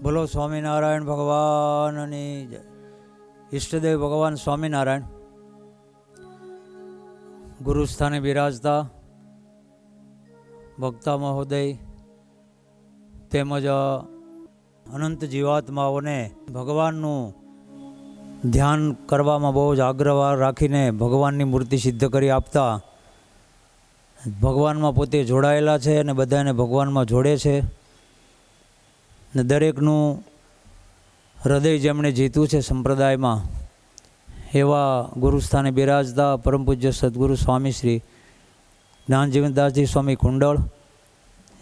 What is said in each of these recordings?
બોલો સ્વામિનારાયણ ભગવાનની જય. ઈષ્ટદેવ ભગવાન સ્વામિનારાયણ ગુરુસ્થાને બિરાજતા ભક્તા મહોદય તેમજ અનંત જીવાત્માઓને ભગવાનનું ધ્યાન કરવામાં બહુ જ આગ્રહ રાખીને ભગવાનની મૂર્તિ સિદ્ધ કરી આપતા ભગવાનમાં પોતે જોડાયેલા છે અને બધાને ભગવાનમાં જોડે છે ને દરેકનું હૃદય જેમણે જીત્યું છે સંપ્રદાયમાં એવા ગુરુસ્થાને બિરાજતા પરમ પૂજ્ય સદગુરુ સ્વામી શ્રી જ્ઞાનજીવનદાસજી સ્વામી કુંડળ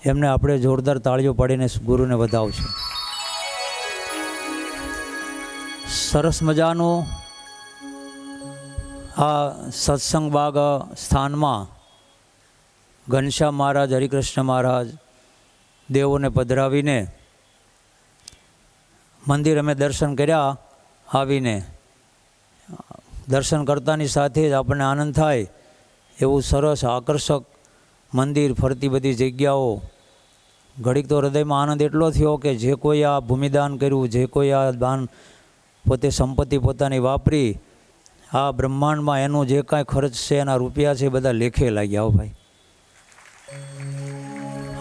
એમને આપણે જોરદાર તાળીઓ પાડીને ગુરુને વધાવશું. સરસ મજાનું આ સત્સંગ બાગ સ્થાનમાં ઘનશ્યામ મહારાજ, હરિકૃષ્ણ મહારાજ દેવોને પધરાવીને મંદિર અમે દર્શન કર્યા. આવીને દર્શન કરતાની સાથે જ આપણને આનંદ થાય એવું સરસ આકર્ષક મંદિર, ફરતી બધી જગ્યાઓ. ઘડીક તો હૃદયમાં આનંદ એટલો થયો કે જે કોઈ આ ભૂમિદાન કર્યું, જે કોઈ આ દાન પોતે સંપત્તિ પોતાની વાપરી આ બ્રહ્માંડમાં એનું જે કાંઈ ખર્ચ છે, એના રૂપિયા છે, બધા લેખે લાગ્યા. હો ભાઈ,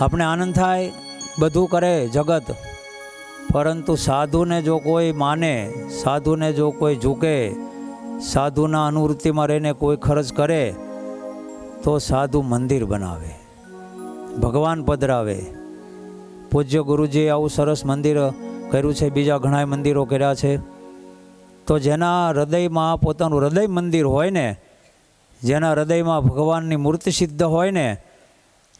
આપણે આનંદ થાય બધું કરે જગત, પરંતુ સાધુને જો કોઈ માને, સાધુને જો કોઈ ઝૂકે, સાધુના અનુવૃત્તિમાં રહીને કોઈ ખર્ચ કરે તો સાધુ મંદિર બનાવે, ભગવાન પધરાવે. પૂજ્ય ગુરુજીએ આવું સરસ મંદિર કર્યું છે, બીજા ઘણા મંદિરો કર્યા છે. તો જેના હૃદયમાં પોતાનું હૃદય મંદિર હોય ને, જેના હૃદયમાં ભગવાનની મૂર્તિ સિદ્ધ હોય ને,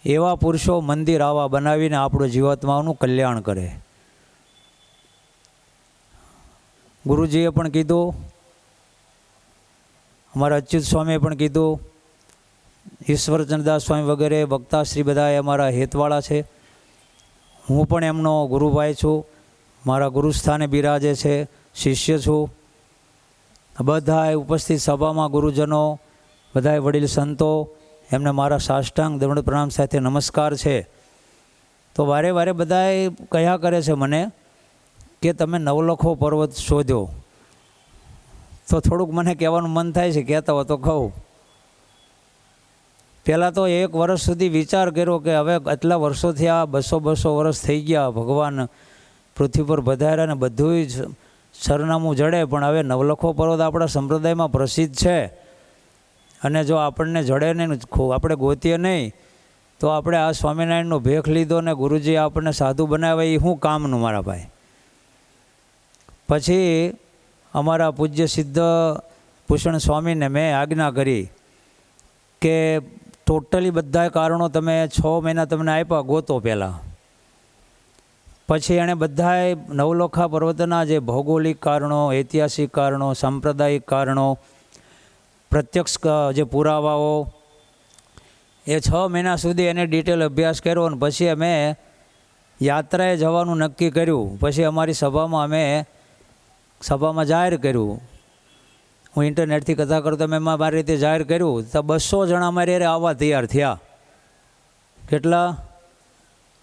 એવા પુરુષો મંદિર આવા બનાવીને આપણું જીવાત્માનું કલ્યાણ કરે. ગુરુજીએ પણ કીધું, અમારા અચ્યુત સ્વામીએ પણ કીધું, ઈશ્વરચંદ્રદાસ સ્વામી વગેરે વક્તાશ્રી બધા અમારા હેતવાળા છે. હું પણ એમનો ગુરુભાઈ છું, મારા ગુરુસ્થાને બિરાજે છે, શિષ્ય છું. બધાએ ઉપસ્થિત સભામાં ગુરુજનો, બધાએ વડીલ સંતો, એમને મારા સાષ્ટાંગ દંડ પ્રણામ સાથે નમસ્કાર છે. તો વારે વારે બધાએ કહ્યા કરે છે મને કે તમે નવલખો પર્વત શોધ્યો. તો થોડુંક મને કહેવાનું મન થાય છે, કહેતા હો તો કહું. પહેલાં તો 1 વર્ષ સુધી વિચાર કર્યો કે હવે આટલા વર્ષોથી આ 200 વર્ષ થઈ ગયા, ભગવાન પૃથ્વી પર પધાર્યા ને બધું જ સરનામું જડે, પણ હવે નવલખો પર્વત આપણા સંપ્રદાયમાં પ્રસિદ્ધ છે અને જો આપણને જડે નહીં, આપણે ગોતીએ નહીં, તો આપણે આ સ્વામિનારાયણનો ભેખ લીધો ને ગુરુજી આપણને સાધુ બનાવે એ શું કામનું મારા ભાઈ. પછી અમારા પૂજ્ય સિદ્ધ ભૂષણ સ્વામીને મેં આજ્ઞા કરી કે ટોટલી બધા કારણો તમે 6 મહિના તમને આપ્યા, ગોતો પહેલાં. પછી એણે બધાએ નવલખા પર્વતના જે ભૌગોલિક કારણો, ઐતિહાસિક કારણો, સાંપ્રદાયિક કારણો, પ્રત્યક્ષ જે પુરાવાઓ, એ 6 મહિના સુધી એને ડિટેલ અભ્યાસ કર્યો. અને પછી અમે યાત્રાએ જવાનું નક્કી કર્યું. પછી અમારી સભામાં જાહેર કર્યું. હું ઇન્ટરનેટથી કથા કરતો મેં મારી રીતે જાહેર કર્યું. તો 200 જણા મારી અરે આવવા તૈયાર થયા. કેટલા?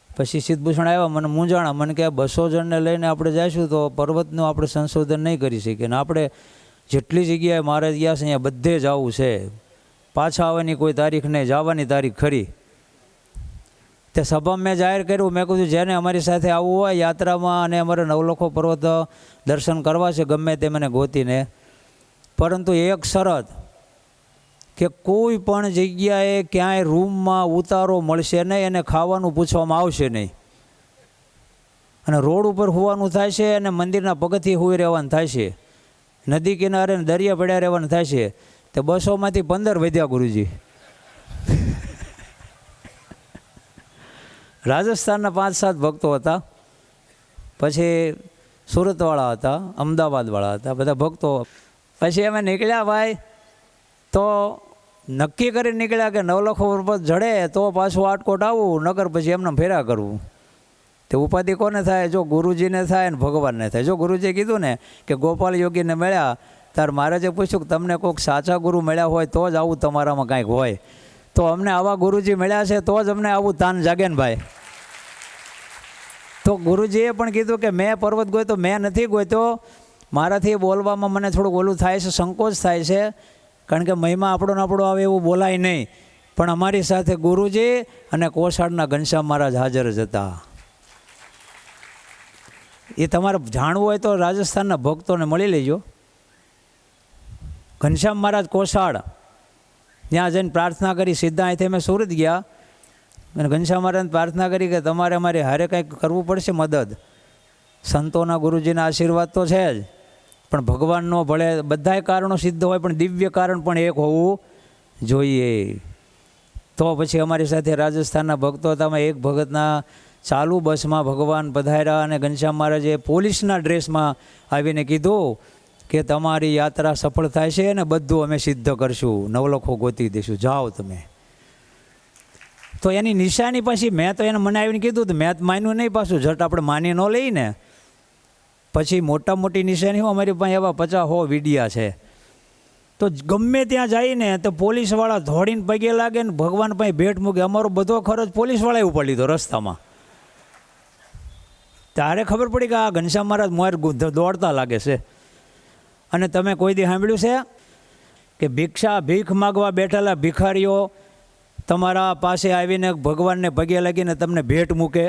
પછી સિદ્ધભૂષણ આવ્યા, મને મૂંઝાણા. મને કે 200 જણને લઈને આપણે જઈશું તો પર્વતનું આપણે સંશોધન નહીં કરી શકીએ, ને આપણે જેટલી જગ્યાએ મારે ગયા છે અહીંયા બધે જ આવવું છે. પાછા આવવાની કોઈ તારીખ નહીં, જવાની તારીખ ખરી. તે સભામાં મેં જાહેર કર્યું, મેં કીધું જેને અમારી સાથે આવવું હોય યાત્રામાં અને અમારે નવલખો પર્વત દર્શન કરવા છે ગમે તે મને ગોતીને, પરંતુ એક શરત કે કોઈ પણ જગ્યાએ ક્યાંય રૂમમાં ઉતારો મળશે નહીં અને ખાવાનું પૂછવામાં આવશે નહીં, અને રોડ ઉપર હોવાનું થાય છે અને મંદિરના પગથિયે હોઈ રહેવાનું થાય છે, નદી કિનારે દરિયા પડ્યા રહેવાનું થાય છે. તે 200માંથી 15 વધ્યા ગુરુજી. રાજસ્થાનના 5-7 ભક્તો હતા, પછી સુરતવાળા હતા, અમદાવાદવાળા હતા, બધા ભક્તો. પછી અમે નીકળ્યા ભાઈ, તો નક્કી કરીને નીકળ્યા કે નવલખો પર્વત જડે તો પાછું આટકોટ આવવું, નગર પછી એમને ફેરા કરવું. તે ઉપાધિ કોને થાય? જો ગુરુજીને થાય ને ભગવાનને થાય. જો ગુરુજીએ કીધું ને કે ગોપાલ યોગીને મળ્યા, તાર મહારાજે પૂછ્યું કે તમને કોઈક સાચા ગુરુ મળ્યા હોય તો જ આવું તમારામાં કાંઈક હોય. તો અમને આવા ગુરુજી મળ્યા છે તો જ અમને આવું તાન જાગે ને ભાઈ. તો ગુરુજીએ પણ કીધું કે મેં પર્વત ગોતો, મેં નથી ગોતો. મારાથી બોલવામાં મને થોડુંક ઓલું થાય છે, સંકોચ થાય છે, કારણ કે મહિમા આપણો આવે એવું બોલાય નહીં. પણ અમારી સાથે ગુરુજી અને કોસાડના ઘનશ્યામ મહારાજ હાજર જ હતા. એ તમારે જાણવું હોય તો રાજસ્થાનના ભક્તોને મળી લેજો. ઘનશ્યામ મહારાજ કોસાડ, ત્યાં જઈને પ્રાર્થના કરી. સીધા અહીંથી અમે સુરત ગયા અને ઘનશ્યામ મહારાજને પ્રાર્થના કરી કે તમારે અમારી હારે કંઈક કરવું પડશે મદદ. સંતોના ગુરુજીના આશીર્વાદ તો છે જ, પણ ભગવાનનો ભલે બધાય કારણો સિદ્ધ હોય, પણ દિવ્ય કારણ પણ એક હોવું જોઈએ. તો પછી અમારી સાથે રાજસ્થાનના ભક્તો હતા. અમે એક ભગતના ચાલુ બસમાં ભગવાન પધાર્યા અને ઘનશ્યામ મહારાજે પોલીસના ડ્રેસમાં આવીને કીધું કે તમારી યાત્રા સફળ થાય છે અને બધું અમે સિદ્ધ કરશું, નવલખો ગોતી દઈશું, જાઓ તમે. તો એની નિશાની પછી મેં તો એને મને આવીને કીધું, મેં તો માન્યું નહીં, પાછું ઝટ આપણે માની ન લઈને. પછી મોટી નિશાની હું અમારી પાસે એવા 50-100 વિડિયા છે. તો ગમે ત્યાં જઈને તો પોલીસવાળા દોડીને પગે લાગે ને ભગવાન પાસે ભેટ મૂકે. અમારો બધો ખર્ચ પોલીસવાળાએ ઉપર લીધો રસ્તામાં. ત્યારે ખબર પડી કે આ ઘનશ્યામ મહારાજ મોર દોડતા લાગે છે. અને તમે કોઈ દી સાંભળ્યું છે કે ભીખ માગવા બેઠેલા ભિખારીઓ તમારા પાસે આવીને ભગવાનને પગે લાગીને તમને ભેટ મૂકે?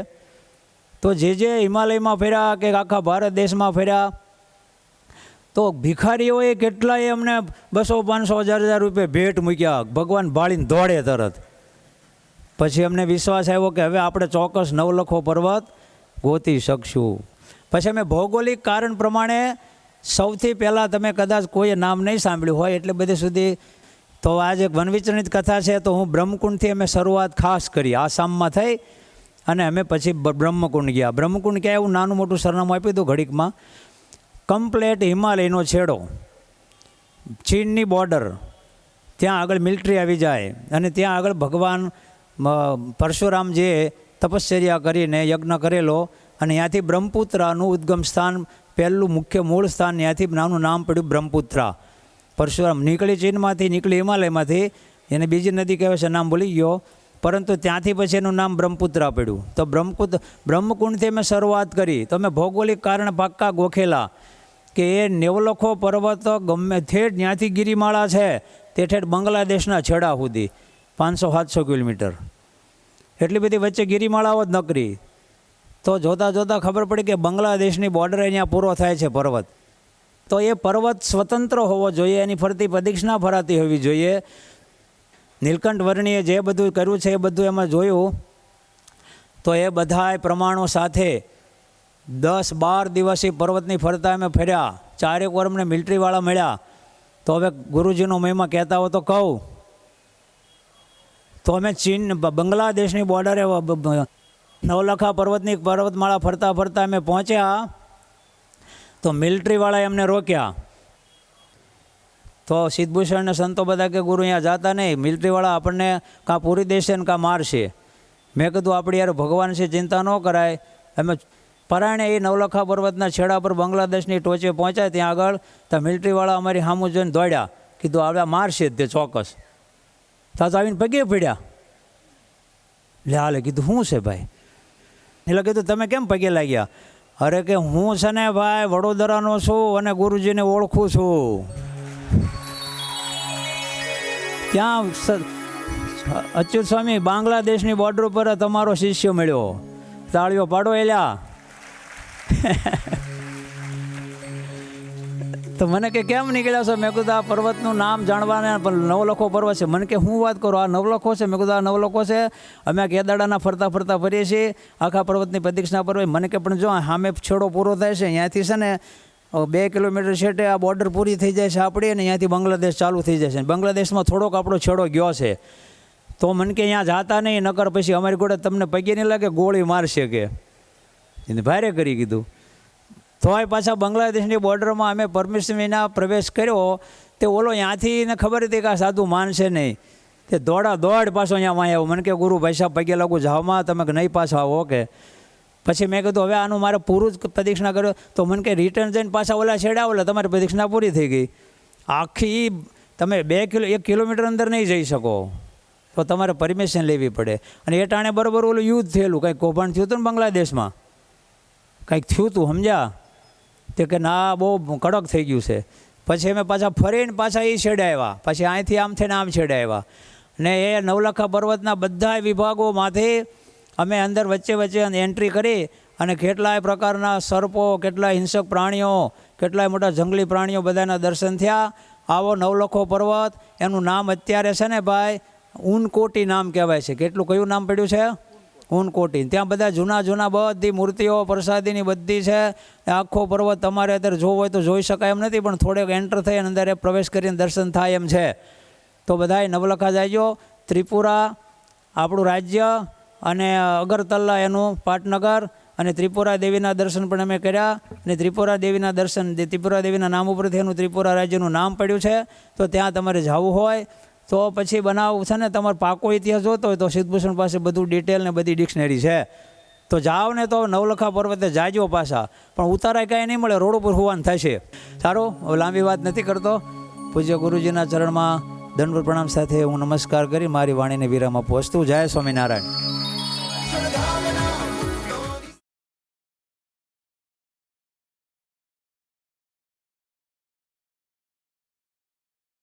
તો જે હિમાલયમાં ફર્યા કે આખા ભારત દેશમાં ફર્યા, તો ભિખારીઓએ કેટલાય અમને 200, 500, 1000 રૂપિયા ભેટ મૂક્યા. ભગવાન ભાળીને દોડે તરત. પછી અમને વિશ્વાસ આવ્યો કે હવે આપણે ચોક્કસ નવલખો પર્વત ગોતી શકશું. પછી અમે ભૌગોલિક કારણ પ્રમાણે સૌથી પહેલાં, તમે કદાચ કોઈએ નામ નહીં સાંભળ્યું હોય એટલે બધે સુધી, તો આજે વનવિચરણિત કથા છે, તો હું બ્રહ્મકુંડથી અમે શરૂઆત ખાસ કરી. આસામમાં થઈ અને અમે પછી બ્રહ્મકુંડ ગયા. બ્રહ્મકુંડ ક્યાં એવું નાનું મોટું સરનામું આપ્યું હતું ઘડીકમાં. કમ્પ્લેટ હિમાલયનો છેડો, ચીનની બોર્ડર, ત્યાં આગળ મિલિટરી આવી જાય અને ત્યાં આગળ ભગવાન પરશુરામજીએ તપશ્ચર્યા કરીને યજ્ઞ કરેલો અને ત્યાંથી બ્રહ્મપુત્રાનું ઉદ્ગમ સ્થાન, પહેલું મુખ્ય મૂળ સ્થાન ત્યાંથી નાનું નામ પડ્યું બ્રહ્મપુત્રા. પરશુરામ નીકળી ચીનમાંથી, નીકળી હિમાલયમાંથી, એને બીજી નદી કહેવાય છે, નામ ભૂલી ગયો, પરંતુ ત્યાંથી પછી એનું નામ બ્રહ્મપુત્રા પડ્યું. તો બ્રહ્મકુંડથી અમે શરૂઆત કરી. તો અમે ભૌગોલિક કારણે પાક્કા ગોખેલા કે એ નવલખો પર્વત ગમે ઠેઠ ત્યાંથી ગિરિમાળા છે તે ઠેઠ બાંગ્લાદેશના છેડા સુધી 500-700 કિલોમીટર, એટલી બધી વચ્ચે ગિરિમાળાઓ જ નકરી. તો જોતાં જોતાં ખબર પડી કે બાંગ્લાદેશની બોર્ડરે અહીંયા પૂરો થાય છે પર્વત. તો એ પર્વત સ્વતંત્ર હોવો જોઈએ, એની ફરતી પ્રદક્ષિણા ફરાતી હોવી જોઈએ. નીલકંઠ વર્ણીએ જે બધું કર્યું છે એ બધું એમાં જોયું. તો એ બધાય પ્રમાણો સાથે 10-12 દિવસથી પર્વતની ફરતા અમે ફર્યા. 4 વાર અમને મિલિટરીવાળા મળ્યા. તો હવે ગુરુજીનો મહિમા કહેતા હો તો કહું. તો અમે બાંગ્લાદેશની બોર્ડરે નવલખા પર્વતમાળા ફરતા ફરતા અમે પહોંચ્યા. તો મિલિટરીવાળાએ અમને રોક્યા. તો સિદ્ધભૂષણને સંતો બધા કે ગુરુ અહીંયા જાતા નહીં, મિલિટરીવાળા આપણને કાં પૂરી દેશે ને કાં મારશે. મેં કીધું આપણી યાર ભગવાન છે, ચિંતા ન કરાય. અમે પરાયણે એ નવલખા પર્વતના છેડા પર બાંગ્લાદેશની ટોચે પહોંચ્યા. ત્યાં આગળ તો મિલિટરીવાળા અમારી સામું જોઈને દોડ્યા. કીધું હવે મારશે જ તે ચોક્કસ. તો આવીને પગે પડ્યા. હાલે કીધું શું છે ભાઈ? એટલે કીધું તમે કેમ પગે લાગ્યા? અરે કે હું છે ને ભાઈ વડોદરાનો છું અને ગુરુજીને ઓળખું છું. ત્યાં અચ્યુત સ્વામી બાંગ્લાદેશની બોર્ડર ઉપર તમારો શિષ્ય મળ્યો, તાળીઓ પાડો એલ્યા. તો મને કે કેમ નીકળ્યા છો? મેં કીધું આ પર્વતનું નામ જાણવાના, પણ નવલખો પર્વત છે. મને કે હું વાત કરું, આ નવલખો છે? મેં કીધું આ નવલખો છે. અમે કેદાડાના ફરતા ફરતા ફરીએ છીએ, આખા પર્વતની પ્રદક્ષિણા પર. મને કે પણ જો સામે છેડો પૂરો થાય છે, અહીંયાથી છે ને 2 કિલોમીટર છેટે આ બોર્ડર પૂરી થઈ જાય છે આપણી, અને અહીંયાથી બાંગ્લાદેશ ચાલુ થઈ જાય છે. બાંગ્લાદેશમાં થોડોક આપણો છેડો ગયો છે. તો મને કે અહીંયા જાતા નહીં, નકર પછી અમારી જોડે તમને પગે નહીં લાગે, ગોળી મારશે કે. એને ભારે કરી કીધું. તોય પાછા બાંગ્લાદેશની બોર્ડરમાં અમે પરમિશન વિના પ્રવેશ કર્યો. તે ઓલો ત્યાંથી ને ખબર હતી કે આ સાધુ માનશે નહીં, તે દોડ પાછો અહીંયા આવ્યો. મને કે ગુરુ ભાઈ સાહેબ પગે લાગુ જાઓમાં, તમે નહીં પાછા આવો કે. પછી મેં કીધું હવે આનું મારે પૂરું જ પ્રદક્ષિણા કર્યો. તો મને કે રિટર્ન જઈને પાછા ઓલા છેડા ઓલા તમારી પ્રદક્ષિણા પૂરી થઈ ગઈ. આખી તમે 1 કિલોમીટર અંદર નહીં જઈ શકો, તો તમારે પરમિશન લેવી પડે. અને એ ટાણે બરાબર ઓલું યુદ્ધ થયેલું, કંઈક કૌભાંડ થયું હતું ને બાંગ્લાદેશમાં. કંઈક થયું તું સમજ્યા? તે કે ના બહુ કડક થઈ ગયું છે. પછી અમે પાછા ફરીને પાછા એ છેડે આવ્યા, પછી અહીંથી આમ થઈને આમ છેડે આવ્યા ને એ નવલખા પર્વતના બધા વિભાગોમાંથી અમે અંદર વચ્ચે વચ્ચે એન્ટ્રી કરી અને કેટલાય પ્રકારના સર્પો, કેટલાય હિંસક પ્રાણીઓ, કેટલાય મોટા જંગલી પ્રાણીઓ બધાના દર્શન થયા. આવો નવલખો પર્વત, એનું નામ અત્યારે છે ને ભાઈ ઊનકોટી નામ કહેવાય છે. કેટલું કયું નામ પડ્યું છે? ઊનકોટી. ત્યાં બધા જૂના જૂના બધી મૂર્તિઓ પ્રસાદીની બધી છે. આખો પર્વત તમારે અત્યારે જોવો હોય તો જોઈ શકાય એમ નથી, પણ થોડેક એન્ટર થઈ અને અંદર પ્રવેશ કરીને દર્શન થાય એમ છે. તો બધાય નવલખા જાયજો. ત્રિપુરા આપણું રાજ્ય અને અગરતલા એનું પાટનગર, અને ત્રિપુરા દેવીના દર્શન પણ અમે કર્યા. અને ત્રિપુરા દેવીના દર્શન, ત્રિપુરા દેવીના નામ ઉપરથી એનું ત્રિપુરા રાજ્યનું નામ પડ્યું છે. તો ત્યાં તમારે જવું હોય તો પછી બનાવવું છે ને, તમારે પાકો ઇતિહાસ જોતો હોય તો સિદ્ધભૂષણ પાસે બધું ડિટેલ ને બધી ડિક્શનરી છે. તો જાઓ ને તો નવલખા પર્વતે જાજો પાછા, પણ ઉતારાય કાંઈ નહીં મળે, રોડ ઉપર હોવાનું થશે. સારું, હવે લાંબી વાત નથી કરતો. પૂજ્ય ગુરુજીના ચરણમાં દંડવત પ્રણામ સાથે હું નમસ્કાર કરી મારી વાણીને વિરામ આપું. અસ્તુ. જય સ્વામિનારાયણ.